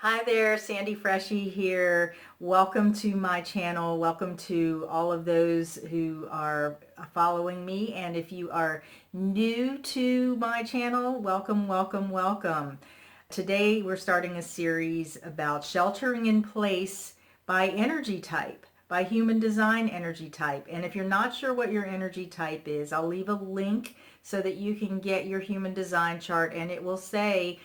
Hi there, Sandy Freshy here. Welcome to my channel. Welcome to all of those who are following me. And if you are new to my channel, welcome, welcome, welcome. Today we're starting a series about sheltering in place by energy type, by human design energy type. And if you're not sure what your energy type is, I'll leave a link so that you can get your human design chart, and it will say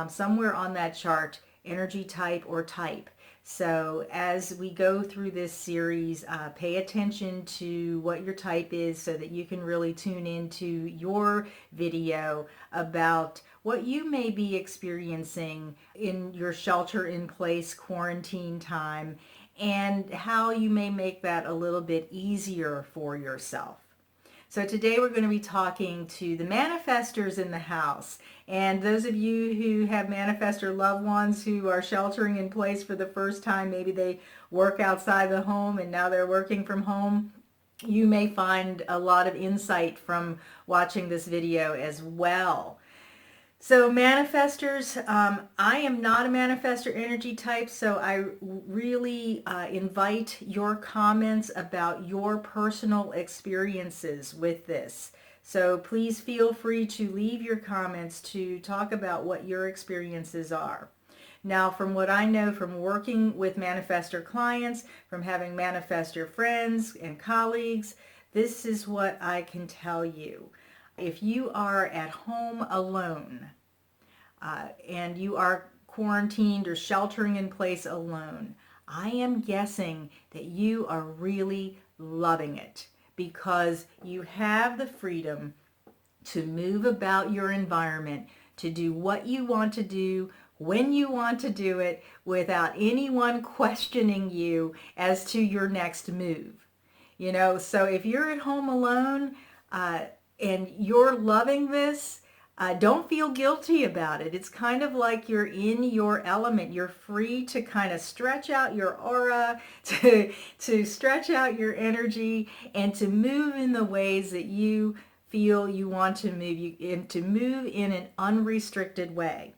somewhere on that chart energy type or type. So as we go through this series, pay attention to what your type is so that you can really tune into your video about what you may be experiencing in your shelter in place quarantine time and how you may make that a little bit easier for yourself. So today we're going to be talking to the manifestors in the house. And those of you who have manifestor loved ones who are sheltering in place for the first time, maybe they work outside the home and now they're working from home, you may find a lot of insight from watching this video as well. So manifestors, I am not a manifestor energy type, so I really invite your comments about your personal experiences with this. So please feel free to leave your comments to talk about what your experiences are. Now, from what I know from working with manifestor clients, from having manifestor friends and colleagues, this is what I can tell you. If you are at home alone and you are quarantined or sheltering in place alone, I am guessing that you are really loving it because you have the freedom to move about your environment, to do what you want to do, when you want to do it, without anyone questioning you as to your next move. So if you're at home alone and you're loving this, don't feel guilty about it. It's kind of like you're in your element. You're free to kind of stretch out your aura, to stretch out your energy, and to move in the ways that you feel you want to move, and to move in an unrestricted way.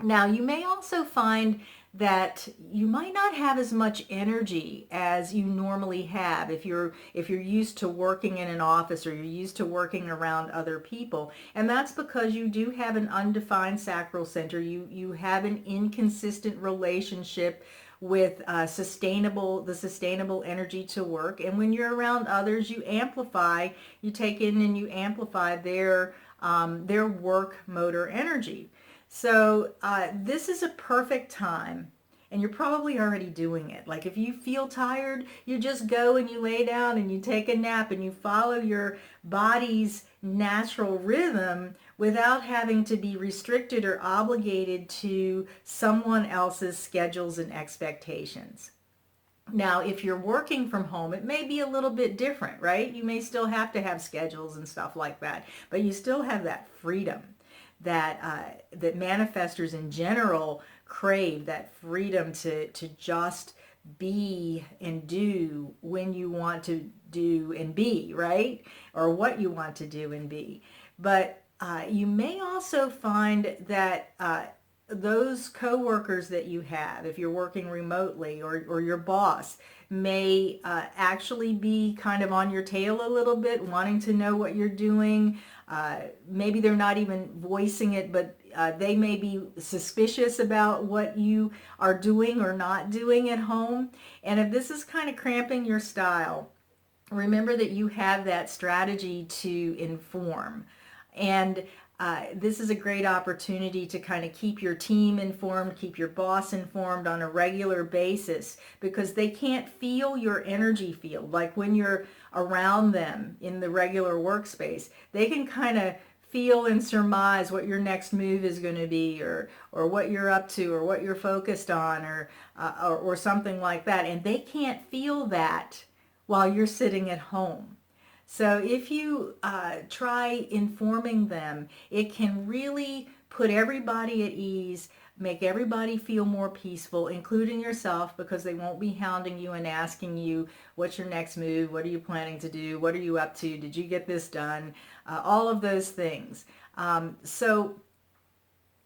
Now, you may also find that you might not have as much energy as you normally have if you're used to working in an office or you're used to working around other people. And that's because you do have an undefined sacral center. You have an inconsistent relationship with the sustainable energy to work. And when you're around others, you take in and you amplify their work motor energy. So this is a perfect time, and you're probably already doing it. Like if you feel tired, you just go and you lay down and you take a nap and you follow your body's natural rhythm without having to be restricted or obligated to someone else's schedules and expectations. Now, if you're working from home, it may be a little bit different, right? You may still have to have schedules and stuff like that, but you still have that freedom that manifestors in general crave, that freedom to just be and do when you want to do and be, right? Or what you want to do and be. But you may also find that those coworkers that you have, if you're working remotely, or your boss may actually be kind of on your tail a little bit, wanting to know what you're doing. Maybe they're not even voicing it, but they may be suspicious about what you are doing or not doing at home. And if this is kind of cramping your style, remember that you have that strategy to inform. And this is a great opportunity to kind of keep your team informed, keep your boss informed on a regular basis, because they can't feel your energy field. Like when you're around them in the regular workspace, they can kind of feel and surmise what your next move is going to be, or what you're up to, or what you're focused on, or something like that. And they can't feel that while you're sitting at home. So if you try informing them, it can really put everybody at ease, make everybody feel more peaceful, including yourself, because they won't be hounding you and asking you, what's your next move? What are you planning to do? What are you up to? Did you get this done? All of those things. So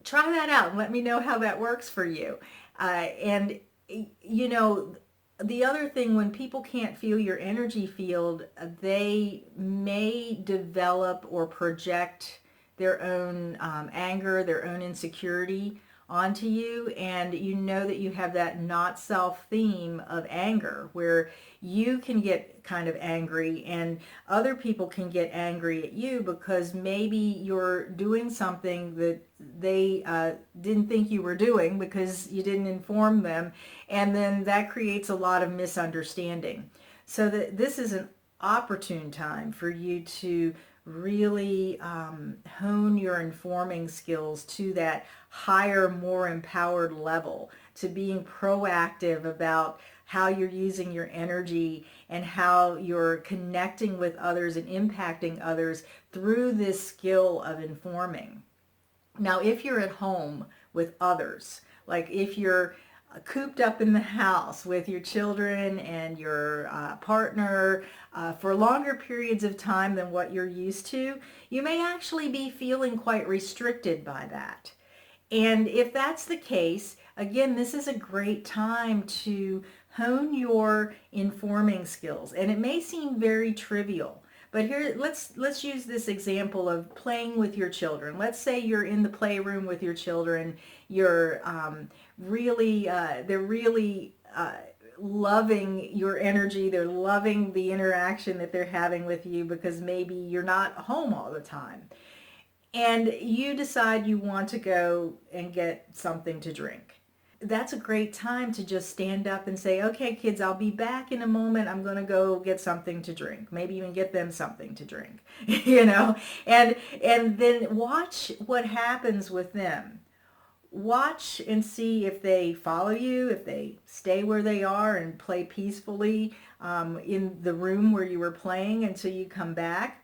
try that out and let me know how that works for you. And, you know, the other thing, when people can't feel your energy field, they may develop or project their own anger, their own insecurity onto you. And you know that you have that not self theme of anger, where you can get kind of angry and other people can get angry at you because maybe you're doing something that they didn't think you were doing because you didn't inform them, and then that creates a lot of misunderstanding. So that this is an opportune time for you to really hone your informing skills to that higher, more empowered level, to being proactive about how you're using your energy and how you're connecting with others and impacting others through this skill of informing. Now, if you're at home with others, like if you're cooped up in the house with your children and your partner for longer periods of time than what you're used to, you may actually be feeling quite restricted by that. And if that's the case, again, this is a great time to hone your informing skills. And it may seem very trivial, but here, let's use this example of playing with your children. Let's say you're in the playroom with your children. You're they're really loving your energy. They're loving the interaction that they're having with you because maybe you're not home all the time. And you decide you want to go and get something to drink. That's a great time to just stand up and say, okay, kids, I'll be back in a moment. I'm going to go get something to drink. Maybe even get them something to drink, and then watch what happens with them. Watch and see if they follow you, if they stay where they are and play peacefully in the room where you were playing until you come back.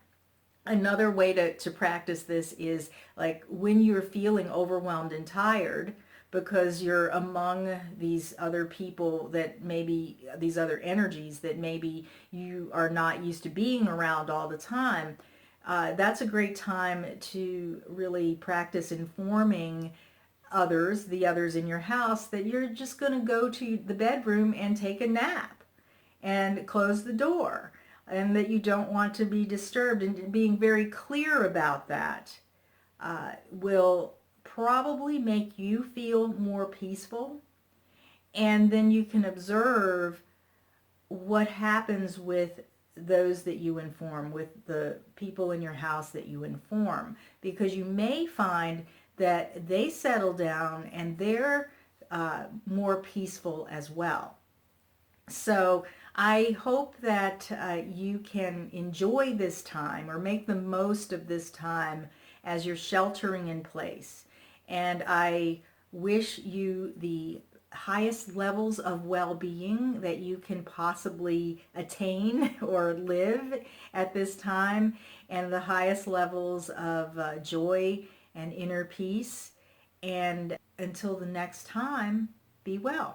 Another way to practice this is like when you're feeling overwhelmed and tired because you're among these other people that maybe, these other energies that maybe you are not used to being around all the time. That's a great time to really practice informing others, the others in your house, that you're just going to go to the bedroom and take a nap and close the door, and that you don't want to be disturbed. And being very clear about that will probably make you feel more peaceful. And then you can observe what happens with those that you inform, with the people in your house that you inform, because you may find that they settle down and they're more peaceful as well. So I hope that you can enjoy this time or make the most of this time as you're sheltering in place. And I wish you the highest levels of well-being that you can possibly attain or live at this time, and the highest levels of joy and inner peace. And until the next time, be well.